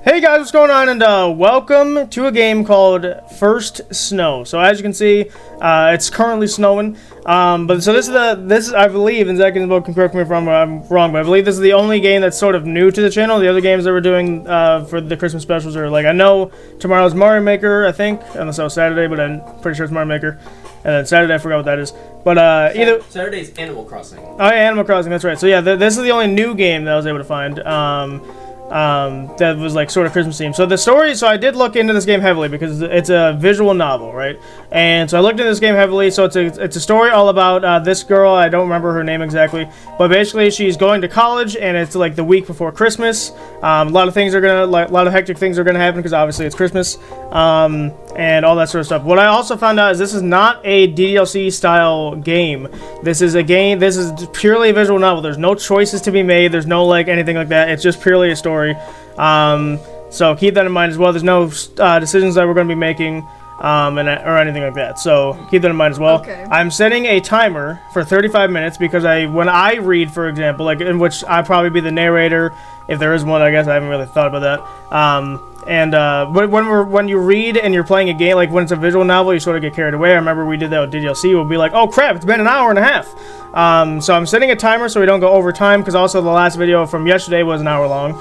Hey guys, what's going on? And welcome to a game called First Snow. So as you can see, it's currently snowing. But this is I believe, and Zach and Isabel can correct me if I'm wrong, but I believe this is the only game that's sort of new to the channel. The other games that we're doing for the Christmas specials are like, I know tomorrow's Mario Maker, I think, unless it was Saturday, but I'm pretty sure it's Mario Maker. And then Saturday, I forgot what that is. But either Saturday's Animal Crossing. Oh yeah, Animal Crossing. That's right. So yeah, this is the only new game that I was able to find. That was like sort of Christmas themed. So the story, so I did look into this game heavily because it's a visual novel, right? And so I looked into this game heavily. So it's a story all about this girl. I don't remember her name exactly, but basically she's going to college, and it's like the week before Christmas. A lot of hectic things are gonna happen because obviously it's Christmas, and all that sort of stuff. What I also found out is this is not a DDLC style game. This is a game. This is purely a visual novel. There's no choices to be made. There's no like anything like that. It's just purely a story. So keep that in mind as well. There's no decisions that we're going to be making or anything like that. So keep that in mind as well. Okay. I'm setting a timer for 35 minutes because when I read, for example, like in which I'd probably be the narrator, if there is one, I guess I haven't really thought about that. When you read and you're playing a game, like when it's a visual novel, you sort of get carried away. I remember we did that with DDLC. We'll be like, oh crap, it's been an hour and a half. So I'm setting a timer so we don't go over time, because also the last video from yesterday was an hour long.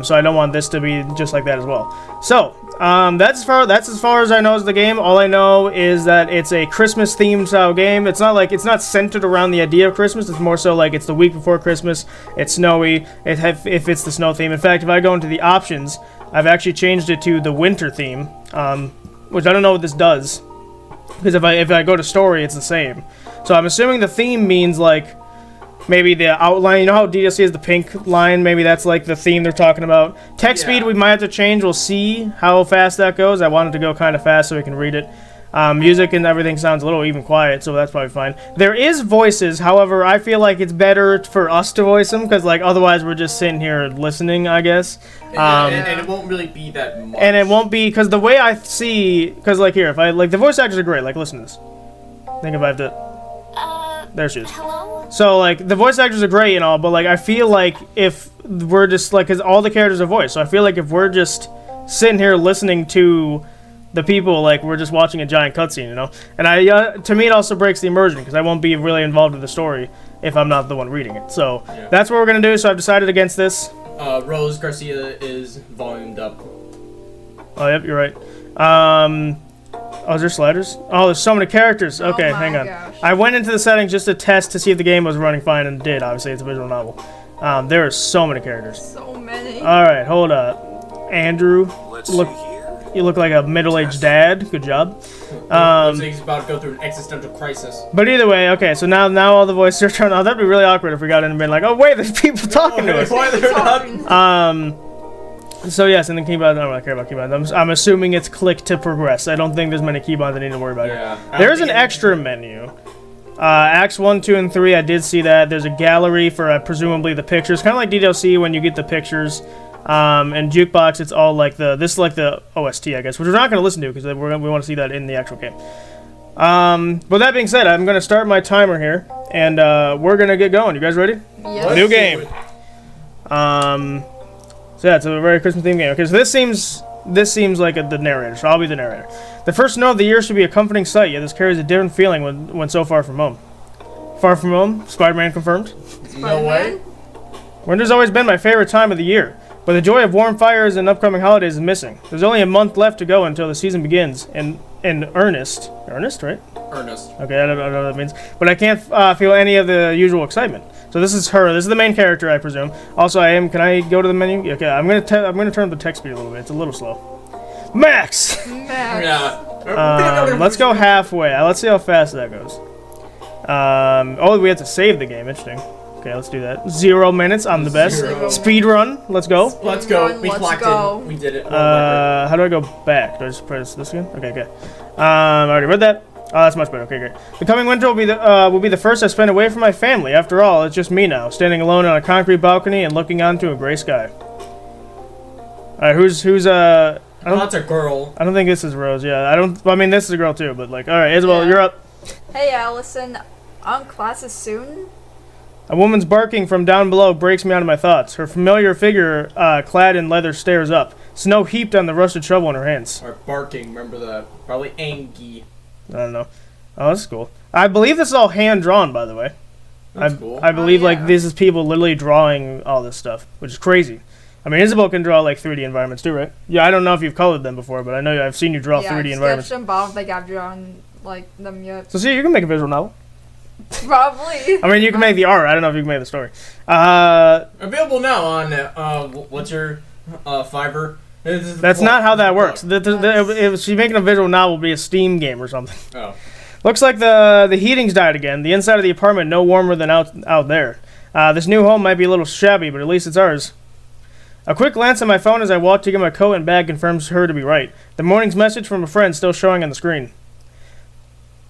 So I don't want this to be just like that as well. So that's as far as I know as the game. All I know is that it's a Christmas themed style game. It's not centered around the idea of Christmas. It's more so like it's the week before Christmas. It's snowy. It fits the snow theme. In fact, if I go into the options, I've actually changed it to the winter theme, which I don't know what this does, because if I go to story, it's the same. So I'm assuming the theme means like maybe the outline. You know how DDLC is the pink line? Maybe that's like the theme they're talking about. Text speed we might have to change. We'll see how fast that goes. I want it to go kind of fast so we can read it. Music and everything sounds a little even quiet, so that's probably fine. There is voices, however, I feel like it's better for us to voice them, because like otherwise we're just sitting here listening, I guess. And it won't really be that much. And it won't be, because the way I see, because like here, if I like the voice actors are great. Like listen to this. I think if I have to. There she is. Hello? So like the voice actors are great and all, but like I feel like if we're just like, because all the characters are voiced, so I feel like if we're just sitting here listening to the people, like we're just watching a giant cutscene, you know. And to me, it also breaks the immersion, because I won't be really involved in the story if I'm not the one reading it. So that's what we're gonna do. So I've decided against this. Rose Garcia is volumed up. Oh yep, you're right. Oh, is there sliders? Oh, there's so many characters. Okay, hang on. Gosh. I went into the settings just to test to see if the game was running fine, and it did. Obviously, it's a visual novel. There are so many characters. So many. All right, hold up. Andrew, you look like a middle-aged dad. Good job. Looks like he's about to go through an existential crisis. But either way, okay. So now all the voices are turned on. That'd be really awkward if we got in and been like, "Oh wait, there's people talking to us." Why they're not? So yes, and the keyboard. I don't really care about keyboards. I'm assuming it's click to progress. I don't think there's many keyboards I need to worry about. Yeah. There's an extra menu. Acts 1, 2, and 3. I did see that. There's a gallery for presumably the pictures, kind of like DDLC when you get the pictures. And Jukebox, it's all like this is like the OST, I guess, which we're not going to listen to because we want to see that in the actual game. But that being said, I'm going to start my timer here, and we're going to get going. You guys ready? Yes. New game. So yeah, it's a very Christmas themed game. Okay, so this seems like the narrator, so I'll be the narrator. The first snow of the year should be a comforting sight, yet this carries a different feeling when so far from home. Far from home, Spider-Man confirmed. No way. Winter's always been my favorite time of the year, but the joy of warm fires and upcoming holidays is missing. There's only a month left to go until the season begins in earnest. Earnest, right? Earnest. Okay, I don't know what that means. But I can't feel any of the usual excitement. So this is her. This is the main character, I presume. Also, can I go to the menu? Okay, I'm gonna turn up the text speed a little bit. It's a little slow. Max! Yeah. Let's go halfway. Let's see how fast that goes. Oh, we have to save the game. Interesting. Okay, let's do that. 0 minutes. I'm the best. Speed run. Let's go. Let's go. We clocked in. We did it. How do I go back? Do I just press this again? Okay, good. I already read that. Oh, that's much better. Okay, great. The coming winter will be the first I spend away from my family. After all, it's just me now, standing alone on a concrete balcony and looking onto a gray sky. All right, who's That's a girl. I don't think this is Rose. Yeah, I mean, this is a girl too, but like, all right, Isabel, you're up. Hey, Allison. Classes soon? A woman's barking from down below breaks me out of my thoughts. Her familiar figure, clad in leather, stares up. Snow heaped on the rusted shovel in her hands. Or barking, remember that. Probably Angie. I don't know. Oh, that's cool. I believe this is all hand-drawn, by the way. That's cool. I believe, like, this is people literally drawing all this stuff, which is crazy. I mean, Isabel can draw, like, 3D environments, too, right? Yeah, I don't know if you've colored them before, but I know I've seen you draw 3D environments. Yeah, I've sketched them, but I've drawn, like, them yet. So, see, you can make a visual novel. Probably. I mean, you can make the art. I don't know if you can make the story. Available now on, what's your, Fiverr? That's not how that works. If she's making a visual novel, it would be a Steam game or something. Oh. Looks like the heating's died again. The inside of the apartment no warmer than out there. This new home might be a little shabby, but at least it's ours. A quick glance at my phone as I walk to get my coat and bag confirms her to be right. The morning's message from a friend still showing on the screen.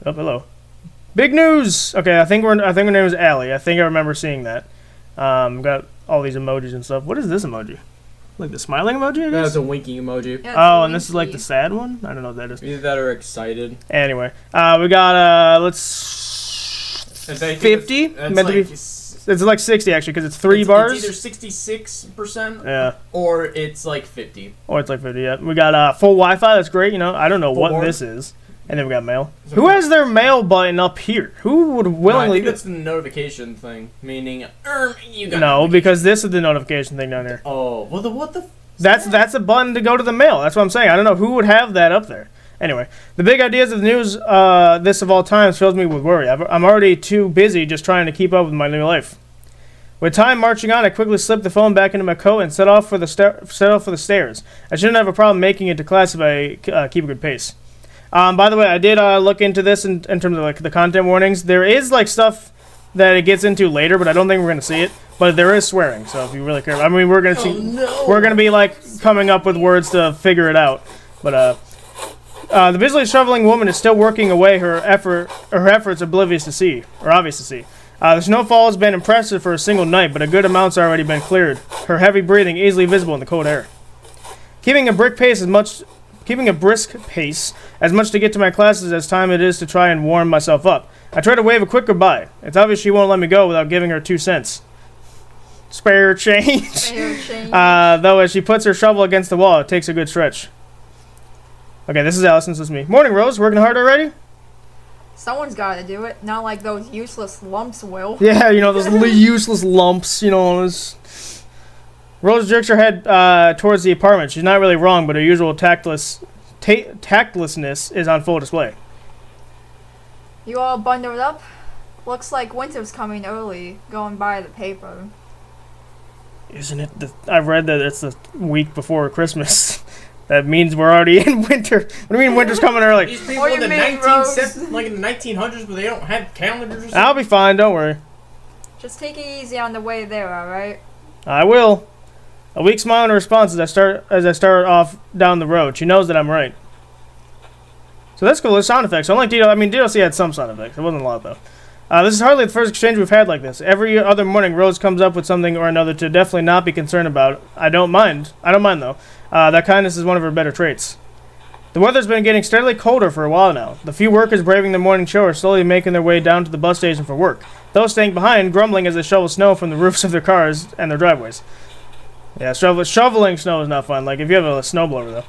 Oh, hello. Big news! Okay, I think her name is Allie. I think I remember seeing that. Got all these emojis and stuff. What is this emoji? Like the smiling emoji, I guess? That's a winking emoji. Yeah, and this is like the sad one? I don't know what that is. Either that or excited. Anyway, we got, let's... 50? It's like 60, actually, because it's three bars. It's either 66%, yeah, or it's like 50. Or it's like 50, yeah. We got full Wi-Fi, that's great, you know. I don't know what this is. And then we got mail. Who has their mail button up here? Who would willingly... I think that's the notification thing, meaning, you got No, because this is the notification thing down here. Oh, well, what the... That's a button to go to the mail. That's what I'm saying. I don't know who would have that up there. Anyway, the big ideas of the news, this of all times, fills me with worry. I'm already too busy just trying to keep up with my new life. With time marching on, I quickly slipped the phone back into my coat and set off for the stairs. I shouldn't have a problem making it to class if I keep a good pace. By the way, I did look into this in terms of like the content warnings. There is like stuff that it gets into later, but I don't think we're gonna see it. But there is swearing, so if you really care, I mean, we're gonna be like coming up with words to figure it out. But the busily shoveling woman is still working away her efforts obvious to see. The snowfall has been impressive for a single night, but a good amount's already been cleared. Her heavy breathing easily visible in the cold air. Keeping a brisk pace as much to get to my classes as time it is to try and warm myself up. I try to wave a quick goodbye. It's obvious she won't let me go without giving her 2 cents. Spare change. Though as she puts her shovel against the wall, it takes a good stretch. Okay, this is Allison, this is me. Morning, Rose. Working hard already? Someone's got to do it. Not like those useless lumps will. Yeah, you know, those useless lumps, you know. Rose jerks her head towards the apartment. She's not really wrong, but her usual tactlessness is on full display. You all bundled up? Looks like winter's coming early, going by the paper. Isn't it? I've read that it's the week before Christmas. That means we're already in winter. What do you mean winter's coming early? These people in the 1900s, but they don't have calendars or something? I'll be fine, don't worry. Just take it easy on the way there, alright? I will. A weak smile in response as I start off down the road. She knows that I'm right. So that's cool. There's sound effects. Unlike DLC had some sound effects. It wasn't a lot, though. This is hardly the first exchange we've had like this. Every other morning, Rose comes up with something or another to definitely not be concerned about. I don't mind, though. That kindness is one of her better traits. The weather's been getting steadily colder for a while now. The few workers braving the morning show are slowly making their way down to the bus station for work. Those staying behind, grumbling as they shovel snow from the roofs of their cars and their driveways. Yeah, shoveling snow is not fun. Like, if you have a snowblower, though.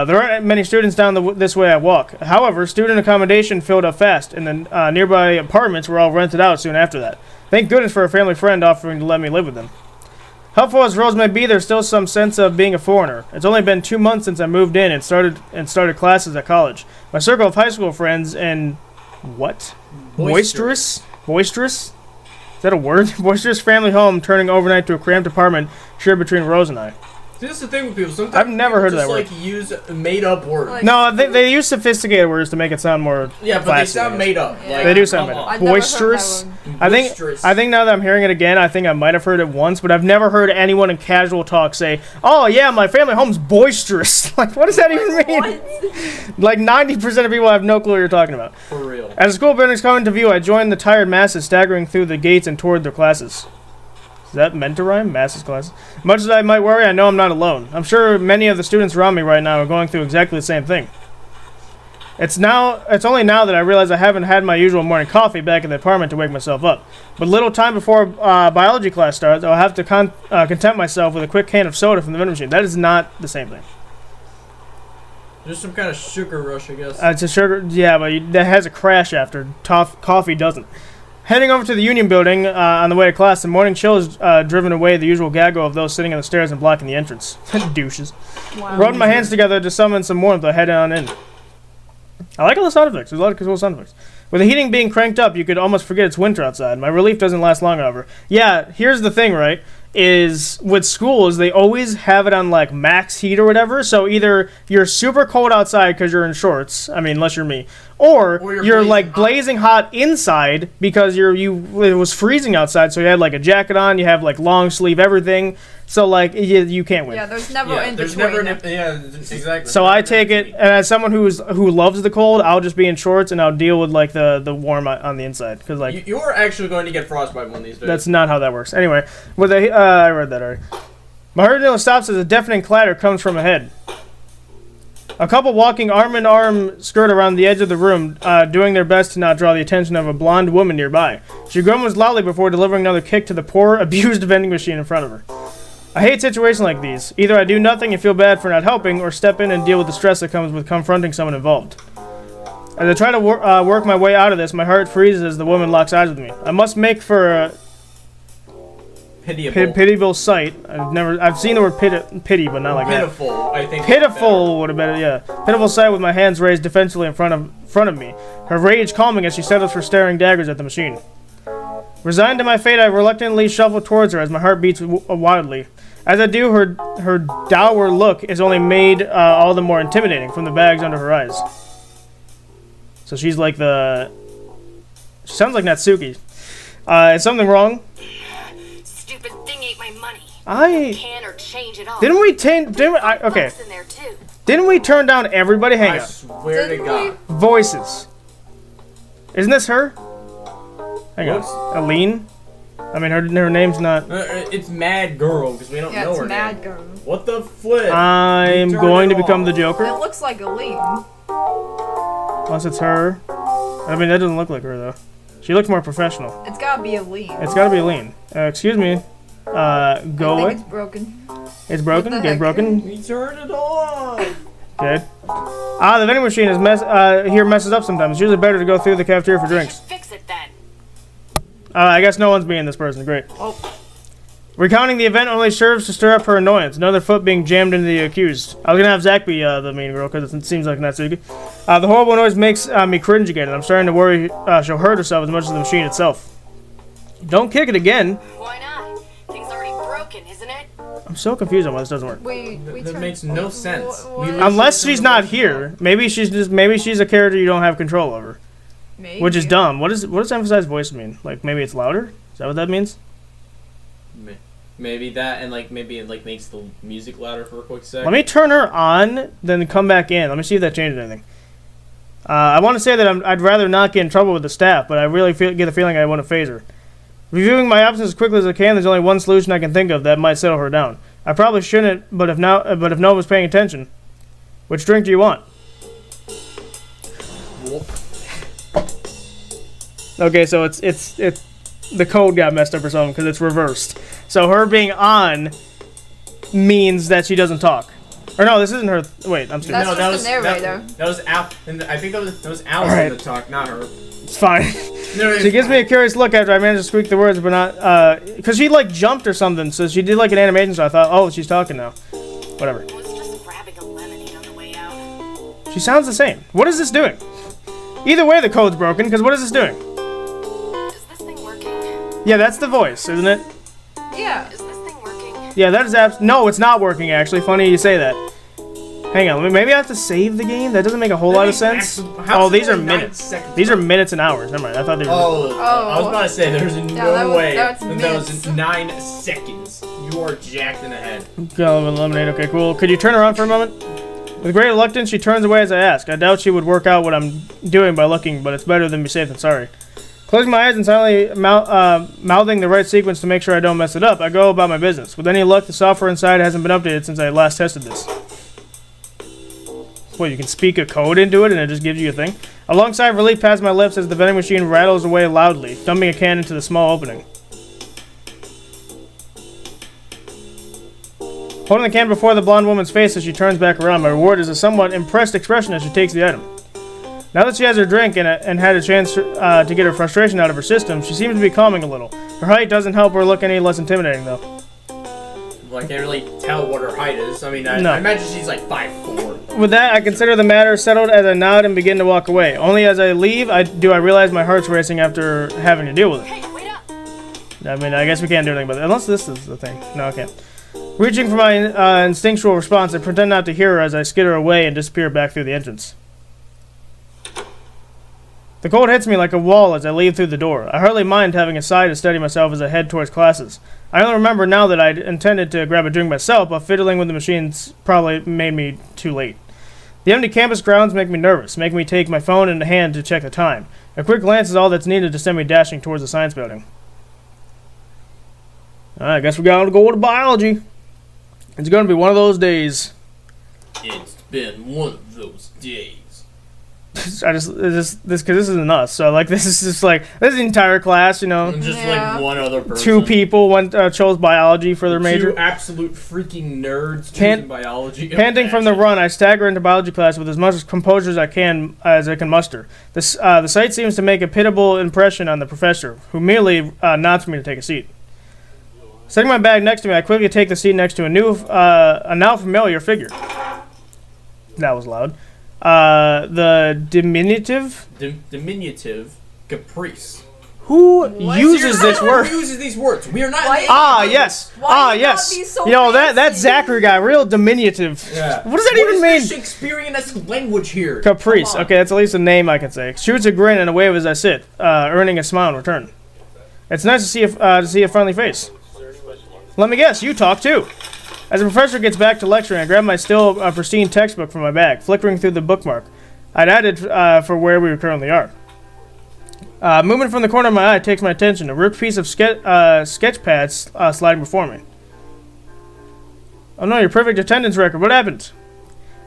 There aren't many students down this way I walk. However, student accommodation filled up fast, and the nearby apartments were all rented out soon after that. Thank goodness for a family friend offering to let me live with them. Helpful as Rose may be, there's still some sense of being a foreigner. It's only been 2 months since I moved in and started classes at college. My circle of high school friends and what? Boisterous? Is that a word? Boisterous family home turning overnight to a cramped apartment shared between Rose and I. See, this is the thing with people. Sometimes I've never heard of that word. Just use made-up words. Like, no, they use sophisticated words to make it sound more. Yeah, but they sound made up. Yeah. Like, They do sound made up. I've never heard Boisterous. that I think now that I'm hearing it again, I think I might have heard it once, but I've never heard anyone in casual talk say, "Oh yeah, my family home's boisterous." Like, what does that even mean? What? Like 90% of people have no clue what you're talking about. For real. As the school buildings come into view, I join the tired masses staggering through the gates and toward their classes. Is that meant to rhyme? Masses classes? Much as I might worry, I know I'm not alone. I'm sure many of the students around me right now are going through exactly the same thing. It's only now that I realize I haven't had my usual morning coffee back in the apartment to wake myself up. But little time before biology class starts, I'll have to content myself with a quick can of soda from the vending machine. That is not the same thing. There's some kind of sugar rush, I guess. It's a sugar, yeah, but that has a crash after. Coffee doesn't. Heading over to the Union Building on the way to class, the morning chill is driven away the usual gaggle of those sitting on the stairs and blocking the entrance. Douches. Wow. Rubbing my hands together to summon some warmth, I head on in. I like all the sound effects. There's a lot of cool sound effects. With the heating being cranked up, you could almost forget it's winter outside. My relief doesn't last long, however. Yeah, here's the thing, right? Is with schools, they always have it on like max heat or whatever. So either you're super cold outside because you're in shorts. I mean, unless you're me, or you're like blazing hot inside because it was freezing outside. So you had like a jacket on, you have like long sleeve everything. So like you can't win. Yeah, there's never in there's between. yeah, exactly. So I take it, and as someone who loves the cold, I'll just be in shorts and I'll deal with like the warm on the inside because like you're actually going to get frostbite one of these days. That's not how that works. Anyway, with I read that already. My heart nearly stops as a deafening clatter comes from ahead. A couple walking arm in arm skirt around the edge of the room, doing their best to not draw the attention of a blonde woman nearby. She grumbles loudly before delivering another kick to the poor, abused vending machine in front of her. I hate situations like these. Either I do nothing and feel bad for not helping, or step in and deal with the stress that comes with confronting someone involved. As I try to work my way out of this, my heart freezes as the woman locks eyes with me. I must make for a pitiable sight. I've seen the word pity, but not like pitiful, that. I think. Pitiful would have been, yeah. Pitiful sight with my hands raised defensively in front of me. Her rage calming as she settles for staring daggers at the machine. Resigned to my fate, I reluctantly shuffle towards her as my heart beats wildly. As I do, her dour look is only made all the more intimidating from the bags under her eyes. So she's like she sounds like Natsuki. Is something wrong? Stupid thing ate my money. Can or change it all. Okay. Didn't we turn down everybody? Hang on. I swear to God. Voices. Isn't this her? Hang on. Aline? I mean, her name's not... it's Mad Girl, because we don't know her name. Yeah, it's Mad Girl. What the flip? I'm going to become the Joker. It looks like Aline. Unless it's her. I mean, that doesn't look like her, though. She looks more professional. It's gotta be Aline. It's gotta be Aline. Excuse me. Go away. It's broken. It's broken? What the Get heck? broken? We turned it on! Good. The vending machine here messes up sometimes. It's usually better to go through the cafeteria for drinks. Fix it then. I guess no one's being this person. Great. Oh. Recounting the event only serves to stir up her annoyance. Another foot being jammed into the accused. I was gonna have Zach be the mean girl because it seems like Natsuki. The horrible noise makes me cringe again, and I'm starting to worry she'll hurt herself as much as the machine itself. Don't kick it again. Why not? Thing's already broken, isn't it? I'm so confused on why this doesn't work. That makes no sense. Unless she's not here, maybe she's a character you don't have control over. Maybe. Which is dumb. What does emphasized voice mean? Like maybe it's louder? Is that what that means? Maybe that, and like maybe it like makes the music louder for a quick sec. Let me turn her on, then come back in. Let me see if that changes anything. I want to say that I'd rather not get in trouble with the staff, but I really get the feeling I want to phase her. Reviewing my options as quickly as I can, there's only one solution I can think of that might settle her down. I probably shouldn't, but if no one was paying attention, which drink do you want? Okay, so it's the code got messed up or something because it's reversed. So her being on means that she doesn't talk. Or no, this isn't her. Wait, I'm stupid. That's just the narrator. That was Al. And I think that was Alice Alright. in the talk, not her. It's fine. No, She gives me a curious look after I managed to squeak the words, but not because she like jumped or something. So she did like an animation. So I thought, oh, she's talking now. Whatever. Was just grabbing a lemonade on the way out. She sounds the same. What is this doing? Either way, the code's broken. Because what is this doing? Is this thing working? Yeah, that's the voice, isn't it? Yeah. Is this thing working? Yeah, that is no, it's not working. Actually, funny you say that. Hang on, maybe I have to save the game? That doesn't make a whole lot of sense. Oh, these are minutes. These are minutes and hours. Never mind, I thought they were... I was about to say, there's no way that was 9 seconds. You are jacked in the head. Go lemonade, okay, cool. Could you turn around for a moment? With great reluctance, she turns away as I ask. I doubt she would work out what I'm doing by looking, but it's better than be safe than sorry. Closing my eyes and silently mouthing the right sequence to make sure I don't mess it up, I go about my business. With any luck, the software inside hasn't been updated since I last tested this. What, you can speak a code into it and it just gives you a thing? A long sigh of relief passed my lips as the vending machine rattles away loudly, dumping a can into the small opening. Holding the can before the blonde woman's face as she turns back around, my reward is a somewhat impressed expression as she takes the item. Now that she has her drink and had a chance to get her frustration out of her system, she seems to be calming a little. Her height doesn't help her look any less intimidating, though. Well, I can't really tell what her height is. I mean, I imagine she's like 5'4". With that, I consider the matter settled as I nod and begin to walk away. Only as I leave, I realize my heart's racing after having to deal with it. Hey, wait up! I mean, I guess we can't do anything about it. Unless this is the thing. No, I can't. Reaching for my instinctual response, I pretend not to hear her as I skitter away and disappear back through the entrance. The cold hits me like a wall as I leave through the door. I hardly mind having a sigh to steady myself as I head towards classes. I only remember now that I'd intended to grab a drink myself, but fiddling with the machines probably made me too late. The empty campus grounds make me nervous, making me take my phone in hand to check the time. A quick glance is all that's needed to send me dashing towards the science building. I guess we gotta go to biology. It's gonna be one of those days. It's been one of those days. This isn't us. So like this is just like this is the entire class, you know. And just Yeah. like one other person. Two people, one chose biology for their major. Two absolute freaking nerds Pan- choosing biology. Panting from the run, I stagger into biology class with as much composure as I can muster. The sight seems to make a pitiable impression on the professor, who merely nods for me to take a seat. Setting my bag next to me, I quickly take the seat next to a now familiar figure. That was loud. The diminutive? Diminutive caprice. Who What? uses this word? Who uses these words? We are not. Why- Yes. Why you Yes. not be so You know, that fancy? Zachary guy, real diminutive. Yeah. What does that even mean? What is this Shakespearean language here? Caprice. Come on. Okay, that's at least a name I can say. Shoots a grin and a wave as I sit, earning a smile in return. It's nice to see a friendly face. Let me guess, you talk too. As the professor gets back to lecturing, I grab my still pristine textbook from my bag, flickering through the bookmark I'd added for where we currently are. Movement from the corner of my eye takes my attention. A ripped piece of sketch pads sliding before me. Oh no, your perfect attendance record. What happened?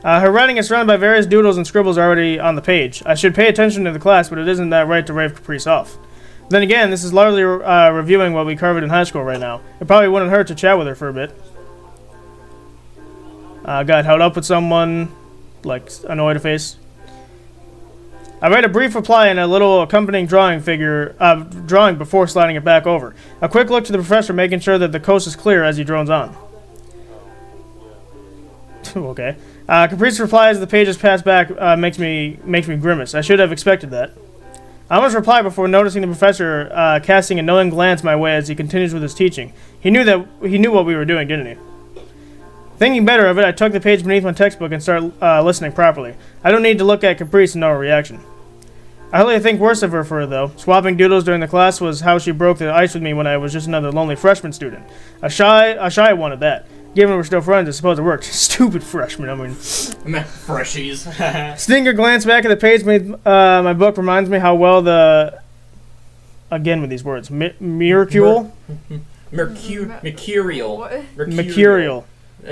Her writing is surrounded by various doodles and scribbles already on the page. I should pay attention to the class, but it isn't that right to rave Caprice off. Then again, this is largely reviewing what we covered in high school right now. It probably wouldn't hurt to chat with her for a bit. Got held up with someone, like annoyed face. I write a brief reply and a little accompanying drawing before sliding it back over. A quick look to the professor, making sure that the coast is clear as he drones on. Okay. Caprice's reply as the pages pass back makes me grimace. I should have expected that. I almost reply before noticing the professor casting a knowing glance my way as he continues with his teaching. He knew what we were doing, didn't he? Thinking better of it, I tuck the page beneath my textbook and start listening properly. I don't need to look at Caprice and know her reaction. I hardly think worse of her for it, though. Swapping doodles during the class was how she broke the ice with me when I was just another lonely freshman student. A shy one at that. Given we're still friends, I suppose it worked. Stupid freshman, I mean. Freshies. Sneaking glance back at the page beneath my book reminds me how well again with these words. Mercurial? Mercurial. What? Mercurial.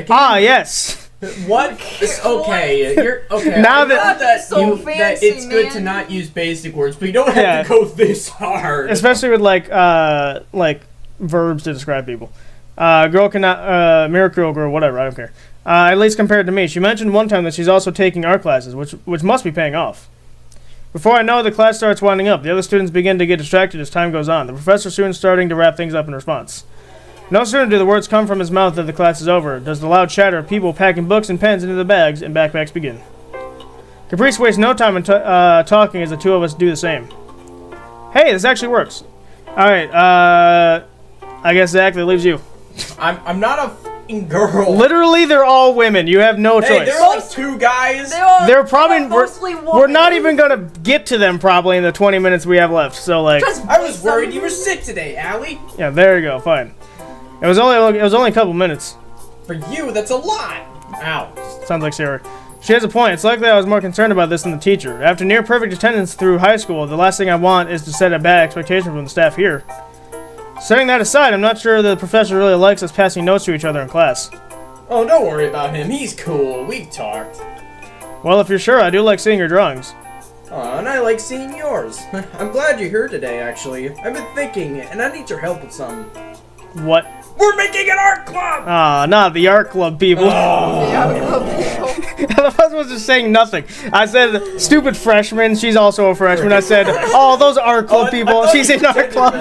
Yes! What? It's okay. You're okay. Now I that- know that, So that fancy, it's good to man. not use basic words, but you don't have Yeah. to go this hard. Especially with like verbs to describe people. Girl cannot Mercurial girl, whatever, I don't care. At least compared to me. She mentioned one time that she's also taking art classes, which must be paying off. Before I know it, the class starts winding up. The other students begin to get distracted as time goes on. The professor soon starting to wrap things up in response. No sooner do the words come from his mouth that the class is over, does the loud chatter of people packing books and pens into the bags and backpacks begin. Caprice wastes no time in talking as the two of us do the same. Hey, this actually works. Alright, I guess Zach, that leaves you. I'm not a fucking girl. Literally, they're all women. You have no Hey, choice. there are like two guys. They're probably mostly we're not even gonna get to them probably in the 20 minutes we have left. So like, I was worried you were sick today, Allie. yeah, there you go. Fine. It was only a couple minutes. For you, that's a lot. Ow. Sounds like Sarah. She has a point. It's likely I was more concerned about this than the teacher. After near perfect attendance through high school, the last thing I want is to set a bad expectation from the staff here. Setting that aside, I'm not sure the professor really likes us passing notes to each other in class. Oh, don't worry about him. He's cool. We've talked. Well, if you're sure, I do like seeing your drawings. And I like seeing yours. I'm glad you're here today, actually. I've been thinking, and I need your help with some. What? We're making an art club! Not the art club people. I was just saying nothing. I said, stupid freshman. She's also a freshman. I said, oh, those art club people. She's in art club.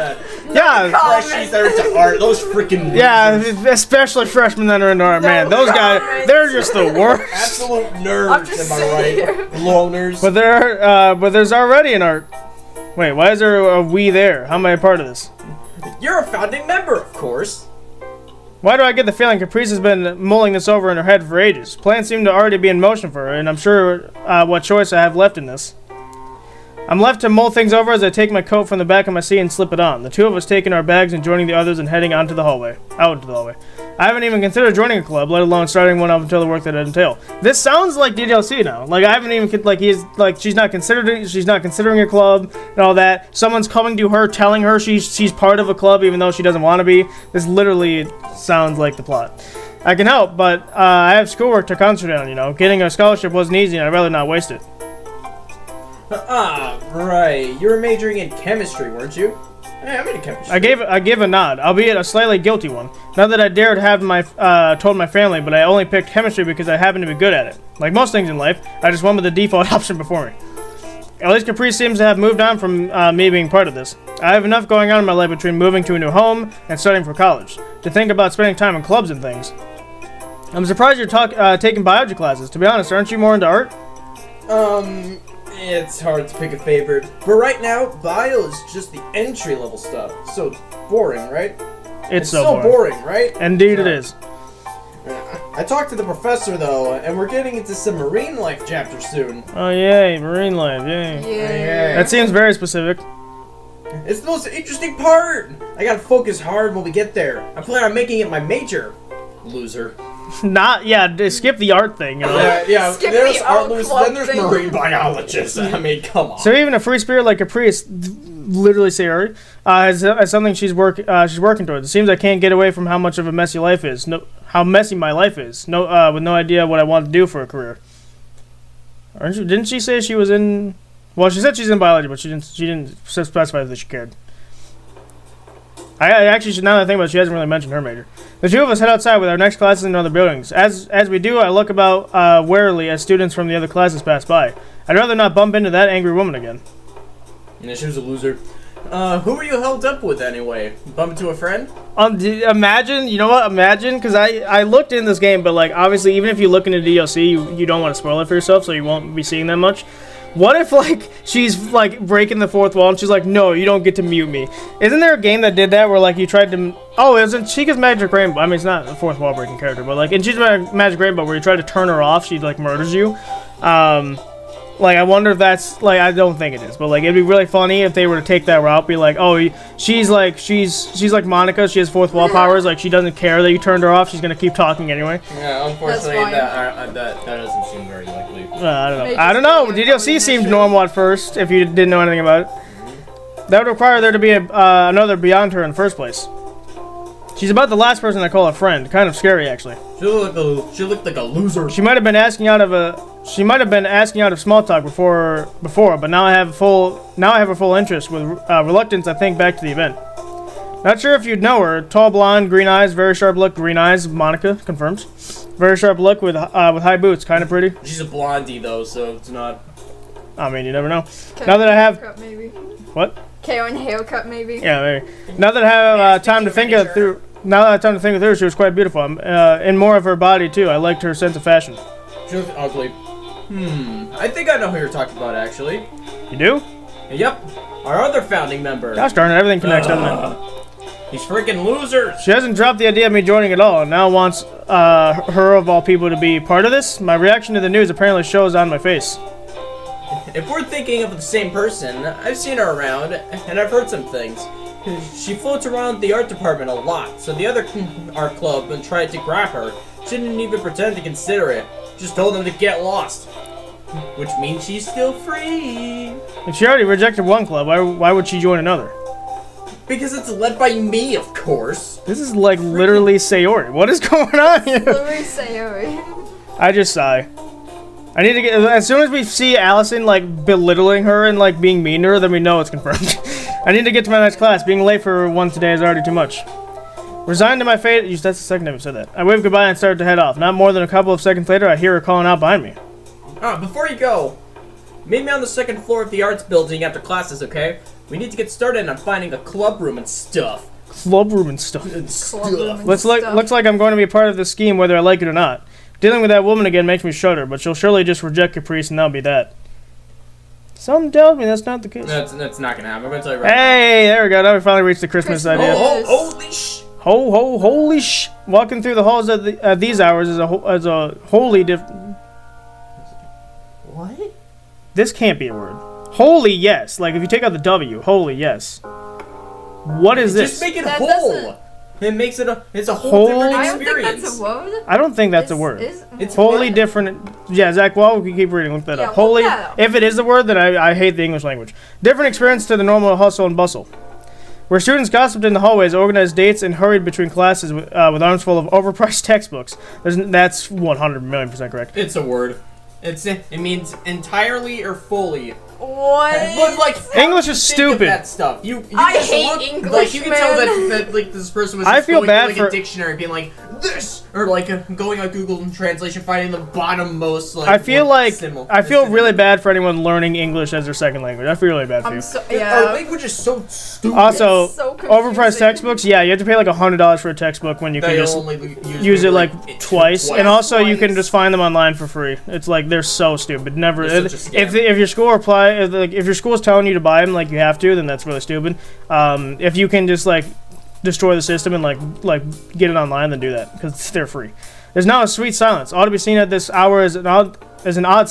Yeah. Freshies that are into art. Those freaking. Yeah, especially freshmen that are into art. Man, those guys, they're just the worst. Absolute nerds, am I right? Loners. But there's already an art. Wait, why is there a we there? How am I a part of this? You're a founding member, of course. Why do I get the feeling Caprice has been mulling this over in her head for ages? Plans seem to already be in motion for her, and I'm sure what choice I have left in this. I'm left to mull things over as I take my coat from the back of my seat and slip it on. The two of us taking our bags and joining the others and heading out into the hallway. I haven't even considered joining a club, let alone starting one up until the work that it entail. This sounds like DDLC now. Like I haven't even she's not considering a club and all that. Someone's coming to her telling her she's part of a club even though she doesn't want to be. This literally sounds like the plot. I can help, but I have schoolwork to concentrate on. You know, getting a scholarship wasn't easy, and I'd rather not waste it. Right. You were majoring in chemistry, weren't you? Yeah, I'm in chemistry. I gave a nod, albeit a slightly guilty one. Not that I dared have told my family, but I only picked chemistry because I happen to be good at it. Like most things in life, I just went with the default option before me. At least Caprice seems to have moved on from me being part of this. I have enough going on in my life between moving to a new home and studying for college to think about spending time in clubs and things. I'm surprised you're taking biology classes. To be honest, aren't you more into art? It's hard to pick a favorite, but right now, bio is just the entry-level stuff. So boring, right? It's so boring, right? Indeed it is. I talked to the professor, though, and we're getting into some marine life chapters soon. Oh, yay, marine life, yay. Yeah. That seems very specific. It's the most interesting part! I gotta focus hard when we get there. I plan on making it my major. Loser. Skip the art thing, you know? Yeah, Skip there's the art art losers, club then there's thing. marine biologists. I mean, come on. So even a free spirit like Caprice, literally Sayori, has something she's working towards. It seems I can't get away from how much of a messy life is. How messy my life is. With no idea what I want to do for a career. Didn't she say she was in? Well, she said she's in biology, but she didn't specify that she cared. I actually should, now that I think about it, she hasn't really mentioned her major. The two of us head outside with our next classes in other buildings. As we do, I look about warily as students from the other classes pass by. I'd rather not bump into that angry woman again. Yeah, she was a loser. Who were you held up with anyway? Bump into a friend? Imagine, you know what? Imagine, because I looked in this game, but like obviously, even if you look into DLC, you don't want to spoil it for yourself, so you won't be seeing that much. What if, like, she's, like, breaking the fourth wall and she's like, no, you don't get to mute me? Isn't there a game that did that where, like, you tried to... Oh, it was in Chica's Magic Rainbow. I mean, it's not a fourth wall breaking character, but, like, in Chica's Magic Rainbow where you try to turn her off, she, like, murders you. Like, I wonder if that's... Like, I don't think it is, but, like, it'd be really funny if they were to take that route, be like, oh, she's like Monica, she has fourth wall powers, like, she doesn't care that you turned her off, she's gonna keep talking anyway. Yeah, unfortunately, that doesn't seem very likely. I don't know. DDLC seemed normal at first, if you didn't know anything about it. That would require there to be another beyond her in the first place. She's about the last person I call a friend. Kind of scary, actually. She looked like a loser. She might have been asking out of small talk before, but now I have her full interest. With reluctance, I think back to the event. Not sure if you'd know her. Tall blonde, green eyes, very sharp look, green eyes. Monica confirms. Very sharp look with high boots, kind of pretty. She's a blondie though, so it's not. I mean, you never know. Now that I have maybe. What? KO and haircut maybe. Yeah, maybe. Now that I have time to think it through. Now that I have time to think it through, she was quite beautiful. And more of her body too. I liked her sense of fashion. She was ugly. I think I know who you're talking about, actually. You do? Yep. Our other founding member. Gosh darn it, everything connects, doesn't it? These freaking losers. She hasn't dropped the idea of me joining at all, and now wants her of all people to be part of this. My reaction to the news apparently shows on my face. If we're thinking of the same person, I've seen her around, and I've heard some things. She floats around the art department a lot, so the other art club tried to grab her. She didn't even pretend to consider it. Just told them to get lost. Which means she's still free. If she already rejected one club, why would she join another? Because it's led by me, of course. This is like literally Sayori. What is going on here? Literally Sayori. I just sigh. I need to get, as soon as we see Allison, like, belittling her and, like, being mean to her, then we know it's confirmed. I need to get to my next class. Being late for one today is already too much. Resigned to my fate. That's the second time you said that. I waved goodbye and started to head off. Not more than a couple of seconds later, I hear her calling out behind me. Before you go, meet me on the second floor of the arts building after classes, okay? We need to get started on finding a club room and stuff. Club room and stuff. Club room and Looks stuff. like I'm going to be a part of this scheme whether I like it or not. Dealing with that woman again makes me shudder, but she'll surely just reject Caprice and that'll be that. Something tells me that's not the case. That's not gonna happen. I'm gonna tell you right Hey, there we go. Now we finally reached the Christmas now. idea. Holy sh! Holy sh! Walking through the halls at these hours is a wholly different. What? This can't be a word. Holy yes. Like if you take out the W, holy yes. What is this? Just make it That whole. doesn't- It makes it it's a whole Whole- different I don't experience. think that's a word. I don't think that's a word. It's Wholly what? different. Yeah, Zach. Well, we can keep reading. Look that Yeah, up. look Wholly. that up. If it is the word, then I hate the English language. Different experience to the normal hustle and bustle, where students gossiped in the hallways, organized dates, and hurried between classes with arms full of overpriced textbooks. That's 100,000,000% correct. It's a word. It means entirely or fully. What? But like how English do you is think of stupid. That stuff. You I just hate look, English, like you can tell man. that like this person was I just feel going bad to, like, for- a dictionary being like this or like going on Google Translation finding the bottommost like I feel word like symbol. I feel Symbol. really bad for anyone learning English as their second language. I feel really bad for you. Our Yeah. language is so stupid. Also, It's so confusing. overpriced textbooks. Yeah, you have to pay like $100 for a textbook when you can They just only use it like twice, and also you can Twice. just find them online for free. It's like they're so stupid. Never. They're such a scam. If your school if your school is telling you to buy them like you have to, then that's really stupid. If you can just like destroy the system and like get it online, then do that because they're free. There's now a sweet silence. Ought to be seen at this hour as an odd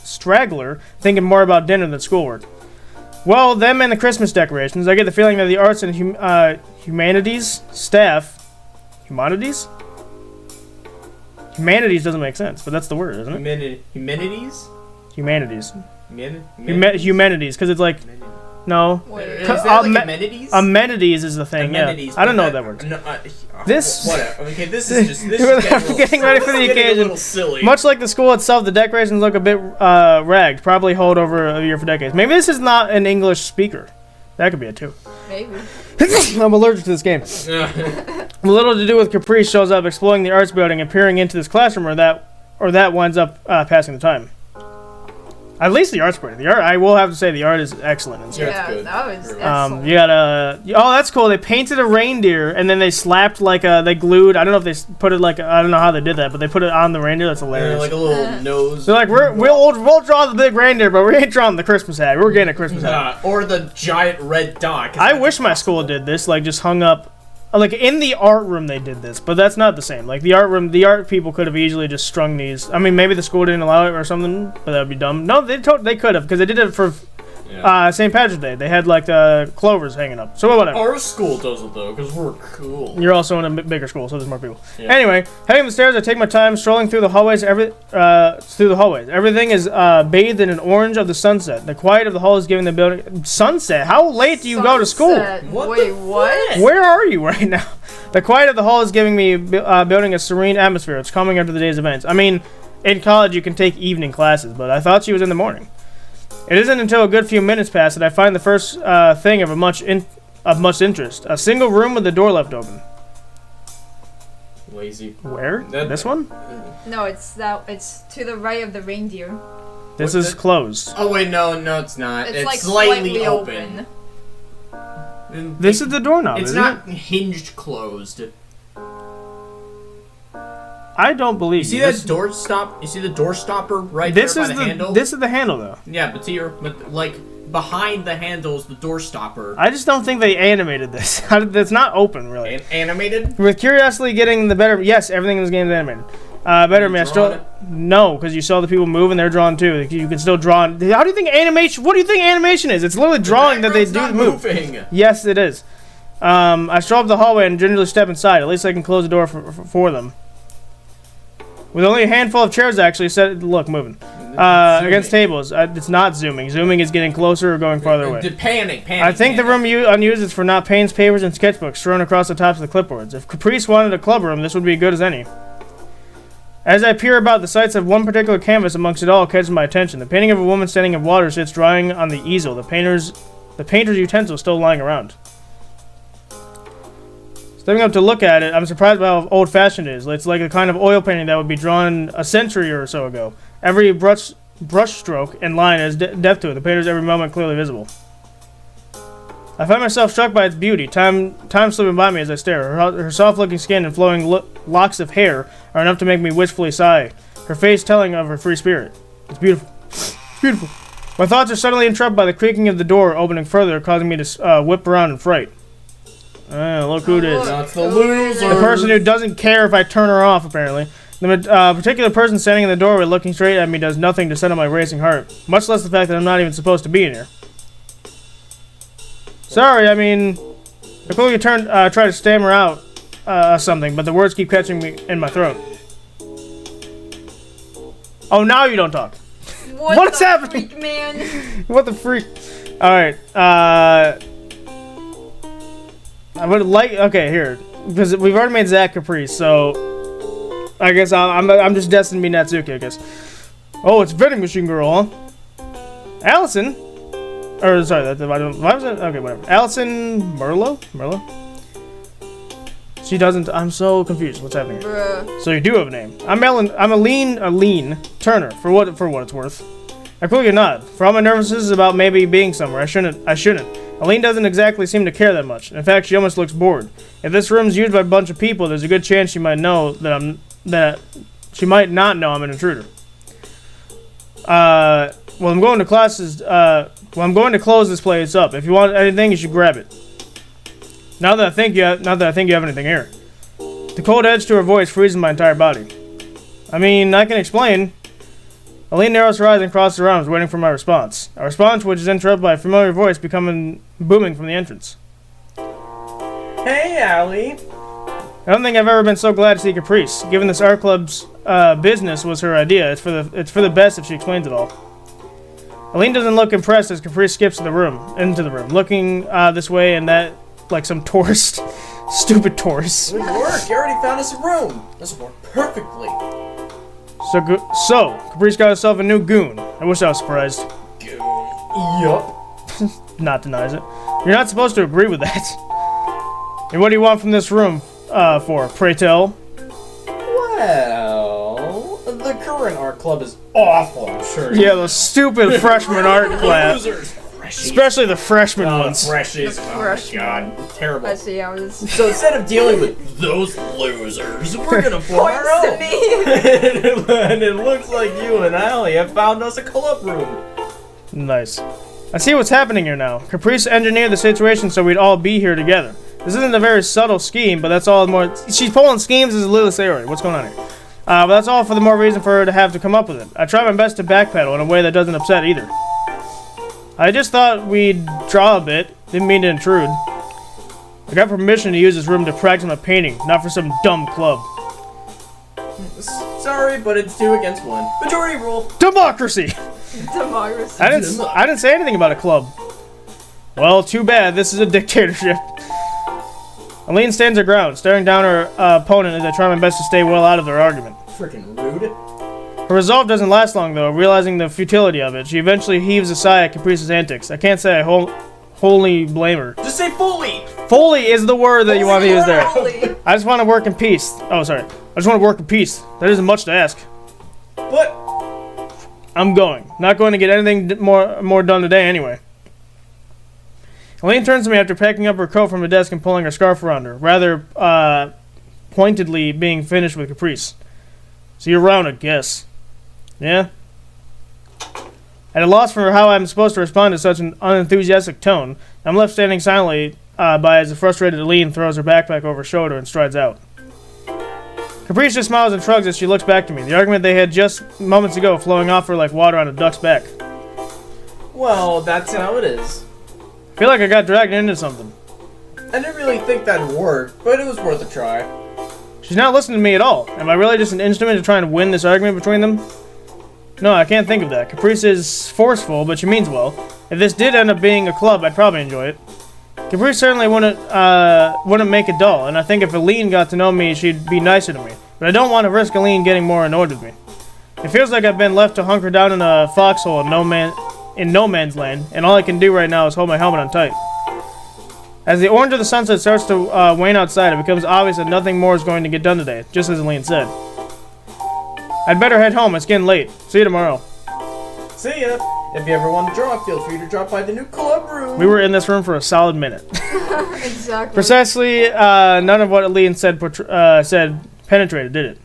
straggler thinking more about dinner than schoolwork. Well, them and the Christmas decorations. I get the feeling that the arts and humanities staff. Humanities doesn't make sense, but that's the word, isn't it? Humanities? Humanities. Humanities? Humanities, because it's like no. Wait. Is that like Amen- amenities? Amenities is the thing. Amenities, Yeah, I don't know but what that works. No, This- whatever. Okay, this is just this We're is getting a little getting ready for the this is getting occasion. A little silly. Much like the school itself, the decorations look a bit ragged. Probably hold over a year for decades. Maybe this is not an English speaker. That could be it too. Maybe. I'm allergic to this game. A little to do with Caprice shows up exploring the arts building and peering into this classroom, or that winds up passing the time. At least the art's pretty. The art, I will have to say, the art is excellent. And stuff. Yeah, it's Yeah, good. that was Very excellent. You got oh, that's cool. They painted a reindeer and then they slapped they glued. I don't know if they put it I don't know how they did that, but they put it on the reindeer. That's hilarious. Like a little nose. They're like, we'll draw the big reindeer, but we ain't drawing the Christmas hat. We're getting a Christmas hat. Or the giant red dot. 'cause I that's wish my school did this, like just hung up, like in the art room they did this, but that's not the same. Like the art people could have easily just strung these. I mean, maybe the school didn't allow it or something, but that would be dumb. No, they could have because they did it for St. Patrick's Day. They had like the clovers hanging up. So whatever. Our school does it though, because we're cool. You're also in a bigger school, so there's more people. Yeah. Anyway, heading up the stairs, I take my time strolling through the hallways. Everything is bathed in an orange of the sunset. The quiet of the hall is giving the building sunset. How late do you go to school? Sunset. What Wait, the what? frick? Where are you right now? The quiet of the hall is giving me building a serene atmosphere. It's coming after the day's events. I mean, in college you can take evening classes, but I thought she was in the morning. It isn't until a good few minutes pass that I find the first thing of much interest. A single room with the door left open. Lazy. Where? That- This one? No, it's to the right of the reindeer. This What is the- closed. Oh wait, no, it's not. It's like slightly open. This is the doorknob, It's isn't not hinged closed. it? I don't believe You see This- that door stop? You see the door stopper right This there is by the handle? this is the handle though. Yeah, but like behind the handle is the door stopper. I just don't think they animated this. It's not open really. Animated? With curiosity getting the better. Yes, everything in this game is animated. Better me. I drawn still no, because you saw the people move and they're drawn too. You can still draw. How do you think animation? What do you think animation is? It's literally drawing that they do the Background's move. not moving. Yes, it is. I stroll up the hallway and gingerly step inside. At least I can close the door for them. With only a handful of chairs actually set. Look, moving. Against tables. It's not zooming. Zooming is getting closer or going farther away. Panic. I think the room unused is for not paints, papers, and sketchbooks strewn across the tops of the clipboards. If Caprice wanted a club room, this would be good as any. As I peer about, the sights of one particular canvas amongst it all catches my attention. The painting of a woman standing in water sits drying on the easel. The painter's utensil still lying around. Stepping up to look at it, I'm surprised by how old-fashioned it is. It's like a kind of oil painting that would be drawn a century or so ago. Every brush stroke and line has depth to it. The painter's every moment clearly visible. I find myself struck by its beauty. Time slipping by me as I stare. Her soft-looking skin and flowing locks of hair are enough to make me wistfully sigh. Her face telling of her free spirit. It's beautiful. It's beautiful. My thoughts are suddenly interrupted by the creaking of the door opening further, causing me to whip around in fright. Look who it is. That's the loser. The person who doesn't care if I turn her off, apparently. The particular person standing in the doorway looking straight at me does nothing to settle my racing heart. Much less the fact that I'm not even supposed to be in here. Sorry, I mean... I quickly try to stammer out something, but the words keep catching me in my throat. Oh, now you don't talk. What's happening? Freak, man? What the freak? Alright, I would like... Okay, here. Because we've already made Zach Caprice, so... I guess I'm just destined to be Natsuki, I guess. Oh, it's Vending Machine Girl, huh? Allison? Or, sorry, why was that? Okay, whatever. Allison Merlo? She doesn't... I'm so confused. What's happening here? Bruh. So you do have a name. I'm Aline Turner, for what it's worth. I quickly nod. For all my nervousness about maybe being somewhere, I shouldn't. Aline doesn't exactly seem to care that much. In fact, she almost looks bored. If this room's used by a bunch of people, there's a good chance she might know she might not know I'm an intruder. I'm going to close this place up. If you want anything, you should grab it. Not that I think you have anything here. The cold edge to her voice freezes my entire body. I mean, I can explain. Aline narrows her eyes and crosses her arms, waiting for my response. A response which is interrupted by a familiar voice booming from the entrance. Hey, Allie. I don't think I've ever been so glad to see Caprice. Given this art club's business was her idea, it's for the best if she explains it all. Aline doesn't look impressed as Caprice skips into the room, looking this way and that like some tourist, stupid tourist. Good work. You already found us a room. This will work perfectly. So Caprice got herself a new goon. I wish I was surprised. Goon. Yup. Not denies it. You're not supposed to agree with that. And what do you want from this room for, pray tell? Well, the current art club is awful, I'm sure. Yeah, the stupid freshman art class. Losers. Freshies. Especially the freshman ones. Freshies. The Oh my freshmen. god, terrible. I see how this So instead of dealing with those losers, we're gonna form our points to own. me. And it looks like you and Allie have found us a club room. Nice. I see what's happening here now. Caprice engineered the situation so we'd all be here together. This isn't a very subtle scheme, but that's all the more... She's pulling schemes as Lilith Sayori. What's going on here? But that's all for the more reason for her to have to come up with it. I try my best to backpedal in a way that doesn't upset either. I just thought we'd draw a bit. Didn't mean to intrude. I got permission to use this room to practice my painting, not for some dumb club. Sorry, but it's 2 against 1. Majority rule. Democracy! Democracy. I didn't say anything about a club. Well, too bad. This is a dictatorship. Aline stands her ground, staring down her opponent as I try my best to stay well out of their argument. Freaking rude. Her resolve doesn't last long, though. Realizing the futility of it, she eventually heaves a sigh at Caprice's antics. I can't say I wholly blame her. Just say fully. Fully is the word that you want to use there. Holy. I just want to work in peace. Oh, sorry. I just want to work in peace. That isn't much to ask. But I'm going. Not going to get anything more done today anyway. Aline turns to me after packing up her coat from the desk and pulling her scarf around her, rather pointedly being finished with Caprice. So you're around, I guess. Yeah? At a loss for how I'm supposed to respond to such an unenthusiastic tone, I'm left standing silently by as the frustrated Aline throws her backpack over her shoulder and strides out. Caprice just smiles and shrugs as she looks back to me, the argument they had just moments ago flowing off her like water on a duck's back. well, that's how it is. I feel like I got dragged into something. I didn't really think that'd work, but it was worth a try. She's not listening to me at all. Am I really just an instrument to try and win this argument between them? No, I can't think of that. Caprice is forceful, but she means well. If this did end up being a club, I'd probably enjoy it. Caprice certainly wouldn't make it dull, and I think if Aline got to know me, she'd be nicer to me. but I don't want to risk Aline getting more annoyed with me. It feels like I've been left to hunker down in a foxhole in no man's land, and all I can do right now is hold my helmet on tight. As the orange of the sunset starts to wane outside, it becomes obvious that nothing more is going to get done today, just as Aline said. I'd better head home, it's getting late. See you tomorrow. See ya. If you ever want to draw, feel free to drop by the new club room. We were in this room for a solid minute. Exactly. Precisely, none of what Aline said penetrated, did it?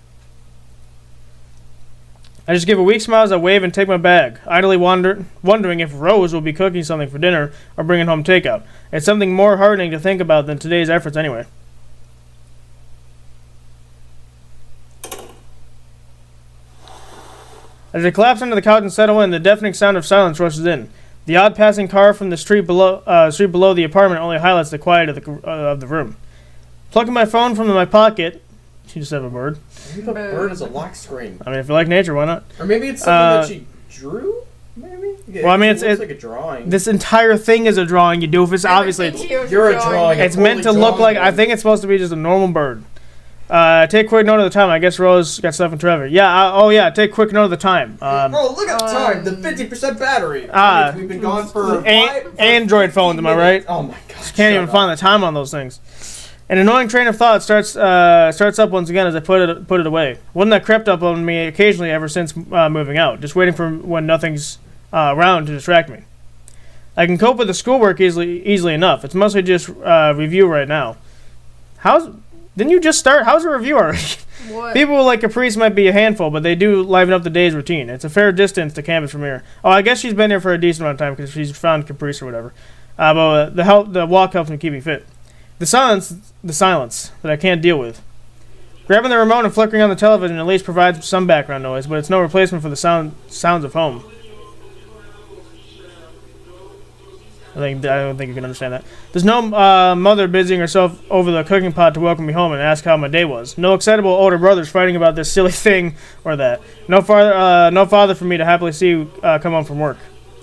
I just give a weak smile as I wave and take my bag, idly wondering if Rose will be cooking something for dinner or bringing home takeout. It's something more heartening to think about than today's efforts anyway. As I collapse onto the couch and settle in, the deafening sound of silence rushes in. The odd passing car from the street below the apartment only highlights the quiet of the room. Plucking my phone from my pocket, she just have a bird. Maybe a bird is a lock screen. I mean, if you like nature, why not? Or maybe it's something that she drew? Maybe? Well, I mean, it looks like a drawing. This entire thing is a drawing, you doofus. Obviously, You're a drawing. it's meant to look like. I think it's supposed to be just a normal bird. Take quick note of the time. I guess Rose got stuff in Trevor. Yeah. Oh yeah. Take quick note of the time. Oh, look at the time. The 50% battery. We've been gone for Android phones. Am I right? Oh my gosh. Can't even find the time on those things. An annoying train of thought starts up once again as I put it away. One that crept up on me occasionally ever since moving out, just waiting for when nothing's around to distract me. I can cope with the schoolwork easily enough. It's mostly just review right now. Didn't you just start? How's the review already? What? People like Caprice might be a handful, but they do liven up the day's routine. It's a fair distance to campus from here. Oh, I guess she's been here for a decent amount of time because she's found Caprice or whatever. But the walk helps me keep me fit. The silence that I can't deal with. Grabbing the remote and flickering on the television at least provides some background noise, but it's no replacement for the sounds of home. I don't think you can understand that. There's no mother busying herself over the cooking pot to welcome me home and ask how my day was. No excitable older brothers fighting about this silly thing or that. No father for me to happily see come home from work.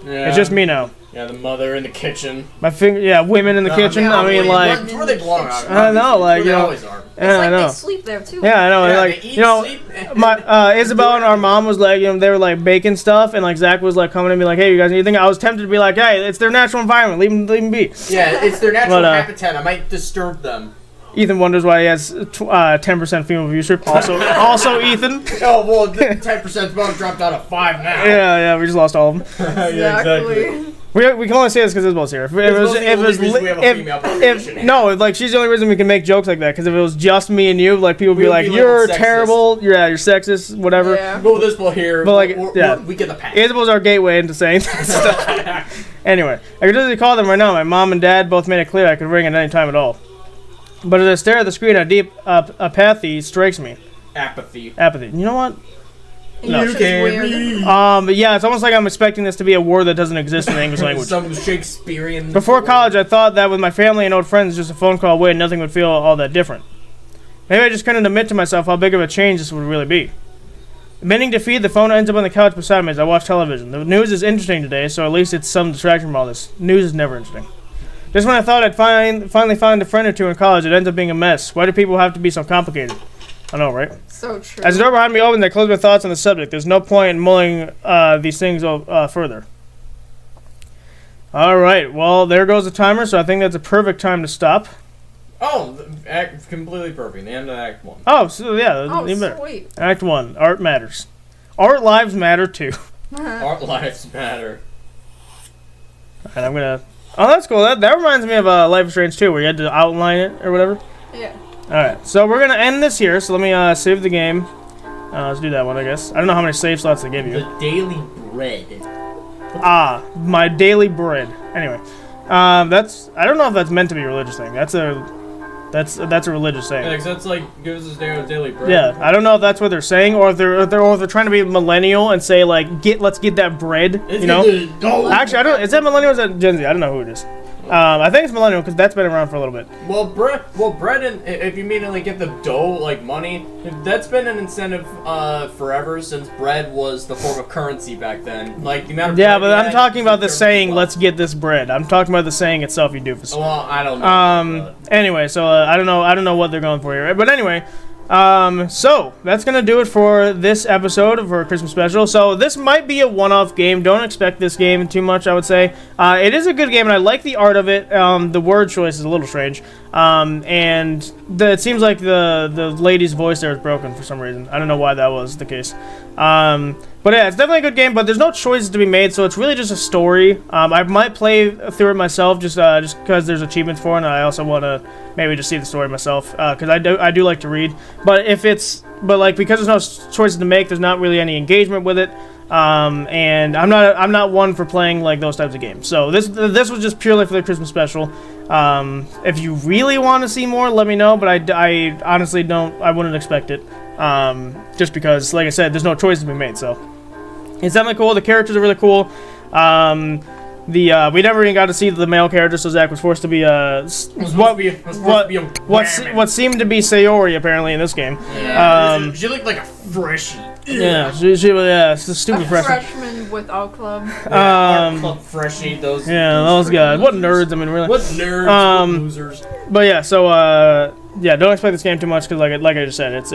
Yeah. It's just me now. Yeah, the mother in the kitchen. Women in the kitchen. I mean, like, that's where they belong. I know, like, they you know, always are. yeah, I know. They sleep there too. Yeah, I know. Yeah, like, they eat, you know, sleep. my Isabel and our mom was like, you know, they were like baking stuff, and like Zach was like coming to me like, hey, you guys need anything? I was tempted to be like, hey, it's their natural environment. Leave them be. Yeah, it's their natural But, habitat. I might disturb them. Ethan wonders why he has 10% female viewership. Also Ethan. Oh well, the 10% both dropped out of 5 now. Yeah, we just lost all of them. Yeah, exactly. We can only say this because Isabel's here. We have a female population. Like she's the only reason we can make jokes like that. Because if it was just me and you, like people would be like, labeled "You're sexist. terrible. You're whatever." Whatever. Yeah. Well, this will here. But like, we get the pass. Isabel's our gateway into saying that stuff. Anyway, I could literally call them right now. My mom and dad both made it clear I could ring at any time at all. But as I stare at the screen, a deep apathy strikes me. Apathy. You know what? No. English is weird. But yeah, it's almost like I'm expecting this to be a word that doesn't exist in the English language. Some Shakespearean. Before college, I thought that with my family and old friends, just a phone call away, nothing would feel all that different. Maybe I just couldn't admit to myself how big of a change this would really be. Bending to feed, the phone ends up on the couch beside me as I watch television. The news is interesting today, so at least it's some distraction from all this. News is never interesting. Just when I thought I'd finally find a friend or two in college, it ends up being a mess. Why do people have to be so complicated? I know, right? So true. As the door behind me opens, I close my thoughts on the subject. There's no point in mulling these things further. All right, well, there goes the timer, so I think that's a perfect time to stop. Oh, completely perfect. The end of Act 1. Oh, so yeah, Oh, even better. sweet. Act 1, art matters. Art lives matter too. Art lives matter. And I'm gonna. Oh, that's cool. That reminds me of Life is Strange 2, where you had to outline it or whatever. Yeah. Alright, so we're gonna end this here, so let me save the game. Let's do that one, I guess. I don't know how many save slots they give you. The Daily Bread. My daily bread. Anyway, I don't know if that's meant to be a religious thing. That's a religious saying. Yeah, 'cause that's like gives us daily bread. Yeah, I don't know if that's what they're saying, or if they're trying to be millennial and say like, let's get that bread. You know? Actually, I don't. Is that millennial or is that Gen Z? I don't know who it is. I think it's millennial because that's been around for a little bit. Well, bread, and if you mean to like get the dough, like money, that's been an incentive forever since bread was the form of currency back then. Like the amount of Yeah, bread but you I'm had, talking about the saying, well. "Let's get this bread." I'm talking about the saying itself, you doofus. Well, I don't know. Anyway, so I don't know what they're going for here. But anyway, So that's gonna do it for this episode of our Christmas special. So this might be a one-off game. Don't expect this game too much, I would say. It is a good game, and I like the art of it. The word choice is a little strange. And it seems like the lady's voice there is broken for some reason. I don't know why that was the case. But yeah, it's definitely a good game, but there's no choices to be made, so it's really just a story. I might play through it myself just because there's achievements for it, and I also want to maybe just see the story myself, because I do like to read. But because there's no choices to make, there's not really any engagement with it. And I'm not one for playing like those types of games. So this was just purely for the Christmas special. If you really want to see more, let me know. But I honestly don't. I wouldn't expect it. Just because, like I said, there's no choice to be made. So it's definitely cool. The characters are really cool. We never even got to see the male character, so Zach was forced to be what seemed to be Sayori apparently in this game. Yeah, she looked like a freshie. Yeah, it's a stupid freshman. Freshman with our club. Our club freshie, those. Yeah, those guys. What nerds? I mean, really. What nerds? What losers? But yeah, so yeah, don't expect this game too much because, like I just said, it's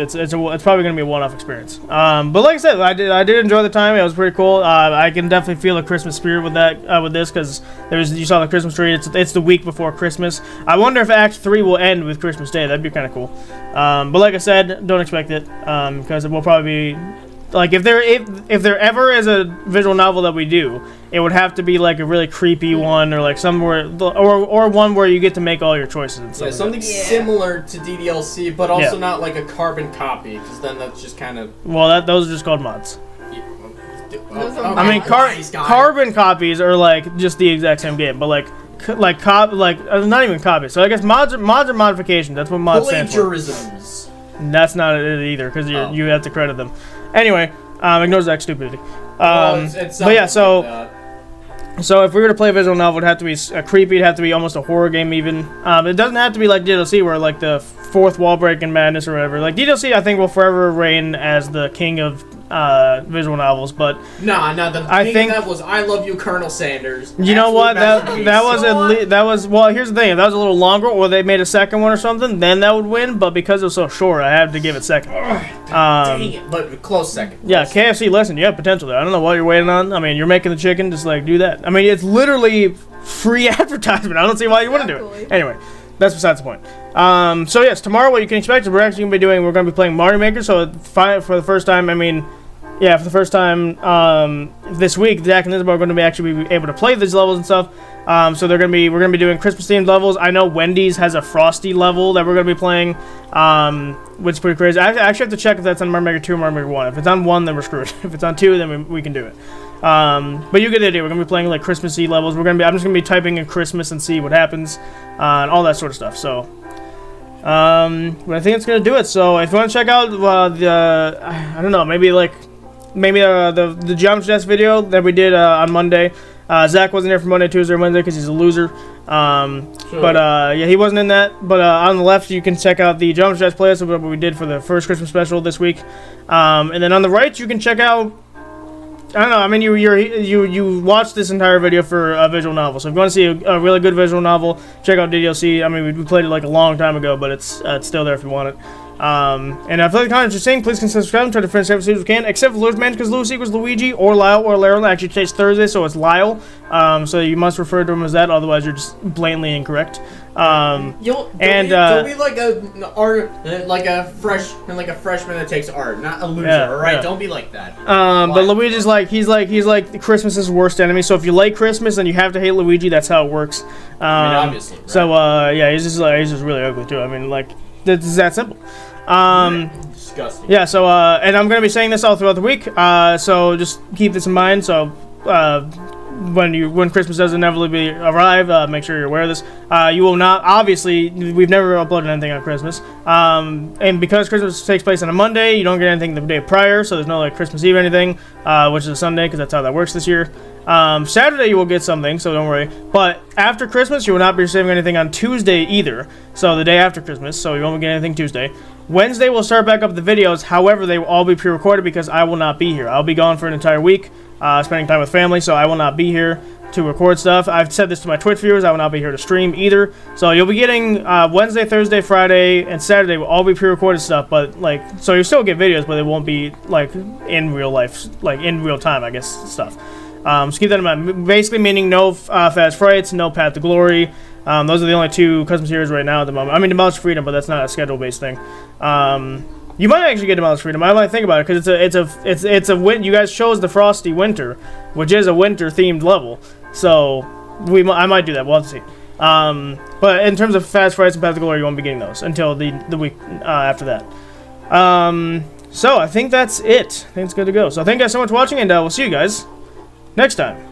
probably gonna be a one-off experience. But like I said, I did enjoy the time. It was pretty cool. I can definitely feel a Christmas spirit with this because you saw the Christmas tree. It's the week before Christmas. I wonder if Act 3 will end with Christmas Day. That'd be kind of cool. But like I said, don't expect it because it will probably be. Like if there ever is a visual novel that we do, it would have to be like a really creepy one, or like somewhere, or one where you get to make all your choices. And stuff something similar to DDLC, but also not like a carbon copy, because then that's just kind of. Well, those are just called mods. I mean, carbon copies are like just the exact same game, but not even copies. So I guess mods are modifications. That's what mods stand for. Plagiarisms. That's not it either, because you have to credit them. Anyway, ignore Zach's stupidity. But yeah, so if we were to play a visual novel, it'd have to be creepy. It'd have to be almost a horror game, even. It doesn't have to be like DDLC, where like the fourth wall breaking madness or whatever. Like DDLC, I think will forever reign as the king of visual novels. But I think that was I Love You, Colonel Sanders. You know what? That was well. Here's the thing: if that was a little longer, or they made a second one or something, then that would win. But because it was so short, I had to give it second. Dang it! But close second. Yeah, KFC. Listen, you have potential there. I don't know what you're waiting on. I mean, you're making the chicken. Just like do that. I mean, it's literally free advertisement. I don't see why you wouldn't do it. Anyway, that's besides the point. So yes, tomorrow what you can expect is we're going to be playing Mario Maker. So for the first time, for the first time this week, Zach and Isabel are going to actually be able to play these levels and stuff. So we're going to be doing Christmas themed levels. I know Wendy's has a Frosty level that we're going to be playing, which is pretty crazy. I actually have to check if that's on Mario Maker 2 or Mario Maker 1. If it's on 1, then we're screwed. If it's on 2, then we can do it. But you get the idea. We're going to be playing like Christmassy levels. I'm just going to be typing in Christmas and see what happens, and all that sort of stuff. So. But I think it's gonna do it. So if you want to check out I don't know, maybe the Geometry Test video that we did on Monday. Zach wasn't there for Monday, Tuesday, or Wednesday because he's a loser. Sure. But yeah, he wasn't in that. But on the left, you can check out the Geometry Test playlist of what we did for the first Christmas special this week. And then on the right, you can check out. I don't know. I mean, you watched this entire video for a visual novel. So if you want to see a really good visual novel, check out DDLC. I mean, we played it like a long time ago, but it's still there if you want it. And if you like the content interesting, please consider subscribing. Try to friends as soon as we can, except for Luigi's Mansion, because Luis equals Luigi or Lyle or Laro. Actually, today's Thursday, so it's Lyle. So you must refer to him as that, otherwise you're just blatantly incorrect. Don't be like a freshman that takes art, not a loser. All right, yeah. Don't be like that. But Luigi's he's like Christmas's worst enemy. So if you like Christmas, then you have to hate Luigi. That's how it works. Obviously. Right? So yeah, he's just really ugly too. I mean, like it's that simple. Disgusting. Yeah. So and I'm gonna be saying this all throughout the week. So just keep this in mind. So. When Christmas does inevitably arrive, make sure you're aware of this. You will not, obviously, we've never uploaded anything on Christmas. And because Christmas takes place on a Monday, you don't get anything the day prior, so there's no like Christmas Eve or anything, which is a Sunday, because that's how that works this year. Saturday you will get something, so don't worry. But after Christmas, you will not be receiving anything on Tuesday either, so the day after Christmas, so you won't get anything Tuesday. Wednesday we'll start back up the videos, however, they will all be pre-recorded because I will not be here. I'll be gone for an entire week. spending time with family, so I will not be here to record stuff. I've said this to my Twitch viewers, I will not be here to stream either. So you'll be getting Wednesday, Thursday, Friday, and Saturday will all be pre-recorded stuff, but like, so you'll still get videos, but they won't be like in real life, like in real time, I guess, stuff. So keep that in mind. Basically meaning no Fast Frights, no Path to Glory. Those are the only 2 custom series right now at the moment. I mean, Demolished Freedom, but that's not a schedule-based thing. You might actually get Demolished Freedom. I might think about it because it's a win. You guys chose the Frosty Winter, which is a winter-themed level. So I might do that. We'll have to see. But in terms of Fast Frights and Path to Glory, you won't be getting those until the week after that. So I think that's it. I think it's good to go. So thank you guys so much for watching, and we'll see you guys next time.